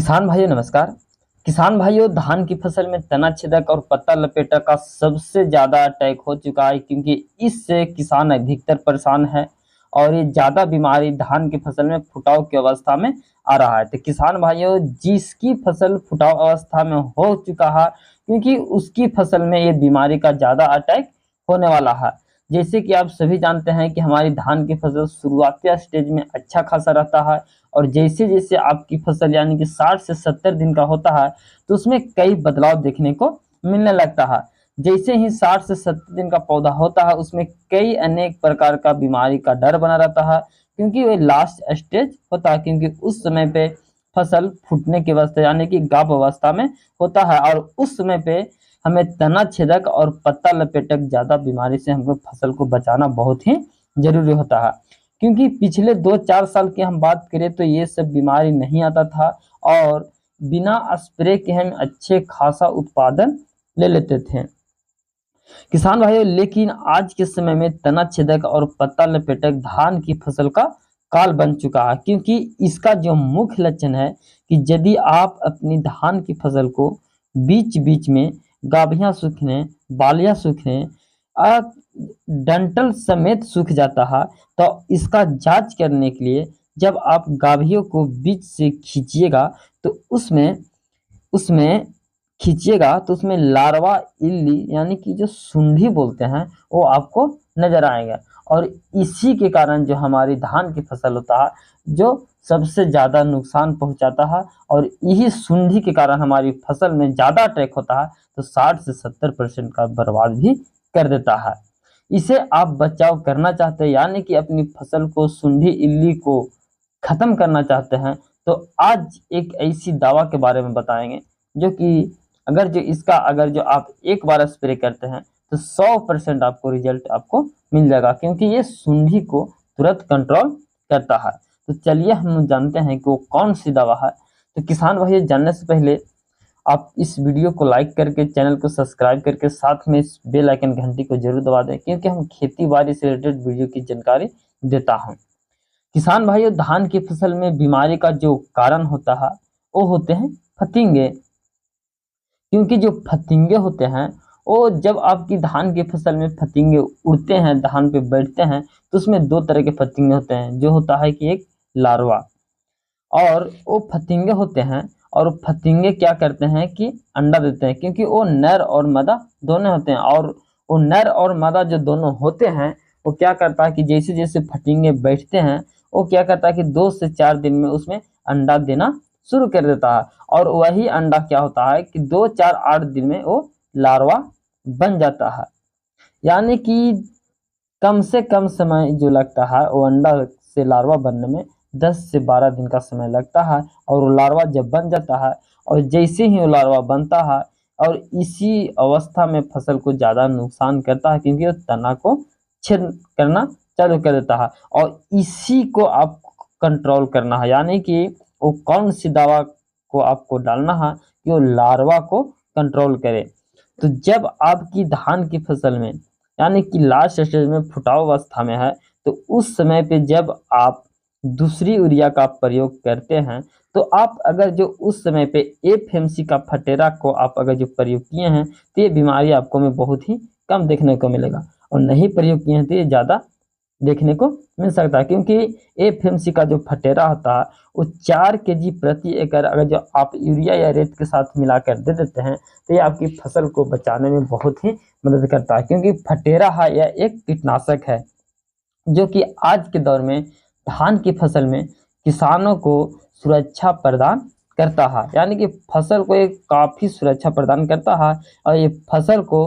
किसान भाइयों नमस्कार। किसान भाइयों, धान की फसल में तना छेदक और पत्ता लपेटक का सबसे ज़्यादा अटैक हो चुका है, क्योंकि इससे किसान अधिकतर परेशान है और ये ज़्यादा बीमारी धान की फसल में फुटाव की अवस्था में आ रहा है। तो किसान भाइयों, जिसकी फसल फुटाव अवस्था में हो चुका है, क्योंकि उसकी फसल में ये बीमारी का ज़्यादा अटैक होने वाला है। जैसे कि आप सभी जानते हैं कि हमारी धान की फसल शुरुआती स्टेज में अच्छा खासा रहता है, और जैसे जैसे आपकी फसल यानी कि 60 से 70 दिन का होता है, तो उसमें कई बदलाव देखने को मिलने लगता है। जैसे ही 60 से 70 दिन का पौधा होता है, उसमें कई अनेक प्रकार का बीमारी का डर बना रहता है, क्योंकि वह लास्ट स्टेज होता है, क्योंकि उस समय पे फसल फूटने की अवस्था यानी कि गाभ अवस्था में होता है, और उस समय पे हमें तना छेदक और पत्ता लपेटक ज़्यादा बीमारी से हमको फसल को बचाना बहुत ही जरूरी होता है। क्योंकि पिछले 2-4 साल की हम बात करें तो ये सब बीमारी नहीं आता था, और बिना स्प्रे के हम अच्छे खासा उत्पादन ले लेते थे किसान भाइयों। लेकिन आज के समय में तना छेदक और पत्ता लपेटक धान की फसल का काल बन चुका है, क्योंकि इसका जो मुख्य लक्षण है कि यदि आप अपनी धान की फसल को बीच बीच में गाभियां सूखने, बालियां सूखने, डंठल समेत सूख जाता है, तो इसका जांच करने के लिए जब आप गाभियों को बीच से खींचिएगा तो उसमें उसमें खींचिएगा तो उसमें लार्वा इल्ली यानी कि जो सुंडी बोलते हैं वो आपको नजर आएगा, और इसी के कारण जो हमारी धान की फसल होता है जो सबसे ज़्यादा नुकसान पहुंचाता है, और यही सुंडी के कारण हमारी फसल में ज़्यादा अटैक होता है, तो 60 से 70% का बर्बाद भी कर देता है। इसे आप बचाव करना चाहते हैं यानी कि अपनी फसल को सुंडी इल्ली को खत्म करना चाहते हैं, तो आज एक ऐसी दवा के बारे में बताएंगे जो कि अगर जो आप एक बार स्प्रे करते हैं तो 100% आपको रिजल्ट आपको मिल जाएगा, क्योंकि ये सुंडी को तुरंत कंट्रोल करता है। तो चलिए हम जानते हैं कि वो कौन सी दवा है। तो किसान भाई, जानने से पहले आप इस वीडियो को लाइक करके चैनल को सब्सक्राइब करके साथ में इस बेल आइकन घंटी को जरूर दबा दें, क्योंकि हम खेती बाड़ी से रिलेटेड वीडियो की जानकारी देता हूं। किसान भाइयों, धान की फसल में बीमारी का जो कारण होता है वो होते हैं फतिंगे, क्योंकि जो फतिंगे होते हैं वो जब आपकी धान की फसल में फतिंगे उड़ते हैं, धान पे बैठते हैं, तो उसमें दो तरह के फतिंगे होते हैं। जो होता है कि एक लार्वा, और वो फतिंगे होते हैं, और फतिंगे क्या करते हैं कि अंडा देते हैं, क्योंकि वो नर और मादा दोनों होते हैं। और वो नर और मादा जो दोनों होते हैं वो क्या करता है कि जैसे जैसे फतिंगे बैठते हैं वो क्या करता है कि 2 से 4 दिन में उसमें अंडा देना शुरू कर देता है, और वही अंडा क्या होता है कि 2-4-8 दिन में वो लार्वा बन जाता है। यानी कि कम से कम समय जो लगता है वो अंडा से लार्वा बनने में 10 से 12 दिन का समय लगता है, और वो लार्वा जब बन जाता है और जैसे ही वो लार्वा बनता है, और इसी अवस्था में फसल को ज़्यादा नुकसान करता है, क्योंकि वो तना को छेद करना चालू कर देता है। और इसी को आप कंट्रोल करना है, यानी कि वो कौन सी दवा को आपको डालना है कि वो लार्वा को कंट्रोल करे। तो जब आपकी धान की फसल में यानी कि लास्ट स्टेज में फुटाव अवस्था में है, तो उस समय पे जब आप दूसरी यूरिया का प्रयोग करते हैं, तो आप अगर जो उस समय पे एफएमसी का फटेरा को आप अगर जो प्रयोग किए हैं, तो ये बीमारी आपको में बहुत ही कम देखने को मिलेगा, और नहीं प्रयोग किए हैं तो ये ज़्यादा देखने को मिल सकता है। क्योंकि एफएमसी का जो फटेरा होता है वो 4 केजी प्रति एकड़ अगर जो आप यूरिया या रेत के साथ मिलाकर दे देते हैं, तो ये आपकी फसल को बचाने में बहुत ही मदद करता है। क्योंकि फटेरा है यह एक कीटनाशक है जो कि आज के दौर में धान की फसल में किसानों को सुरक्षा प्रदान करता है, यानी कि फसल को एक काफ़ी सुरक्षा प्रदान करता है, और ये फसल को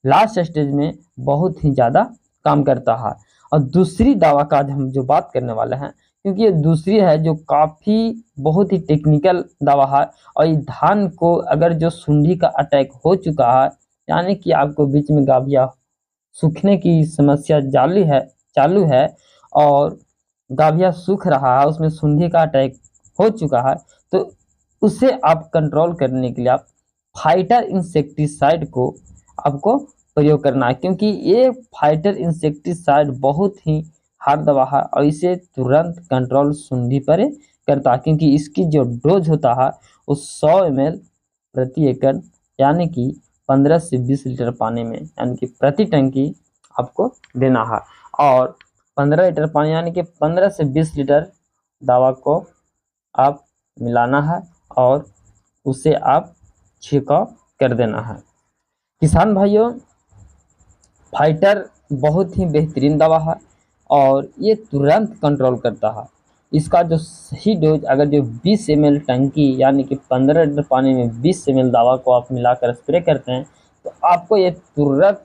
लास्ट स्टेज में बहुत ही ज़्यादा काम करता है। और दूसरी दवा का आज हम जो बात करने वाले हैं, क्योंकि ये दूसरी है जो काफ़ी बहुत ही टेक्निकल दवा है, और ये धान को अगर जो सुंडी का अटैक हो चुका है, यानी कि आपको बीच में गाभिया सूखने की समस्या चालू है, और गाभिया सूख रहा है, उसमें सुंडी का अटैक हो चुका है, तो उसे आप कंट्रोल करने के लिए आप फाइटर इंसेक्टिसाइड को आपको प्रयोग करना है, क्योंकि ये फाइटर इंसेक्टिसाइड बहुत ही हार्ड दवा है, और इसे तुरंत कंट्रोल सुंडी पर करता है, क्योंकि इसकी जो डोज होता है वो 100 ml प्रति एकड़ यानी कि 15 से 20 लीटर पानी में यानी कि प्रति टंकी आपको देना है। और 15 लीटर पानी यानी कि 15 से 20 लीटर दवा को आप मिलाना है और उसे आप छिड़काव कर देना है। किसान भाइयों, फाइटर बहुत ही बेहतरीन दवा है और ये तुरंत कंट्रोल करता है। इसका जो सही डोज अगर जो 20 ml टंकी यानी कि 15 लीटर पानी में 20 ml दवा को आप मिलाकर स्प्रे करते हैं तो आपको ये तुरंत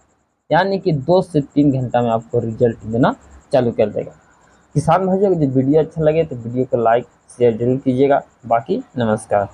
यानी कि 2 से 3 घंटा में आपको रिजल्ट देना चालू कर देगा। किसान भाइयों, अगर वीडियो अच्छा लगे तो वीडियो को लाइक शेयर जरूर कीजिएगा। बाकी नमस्कार।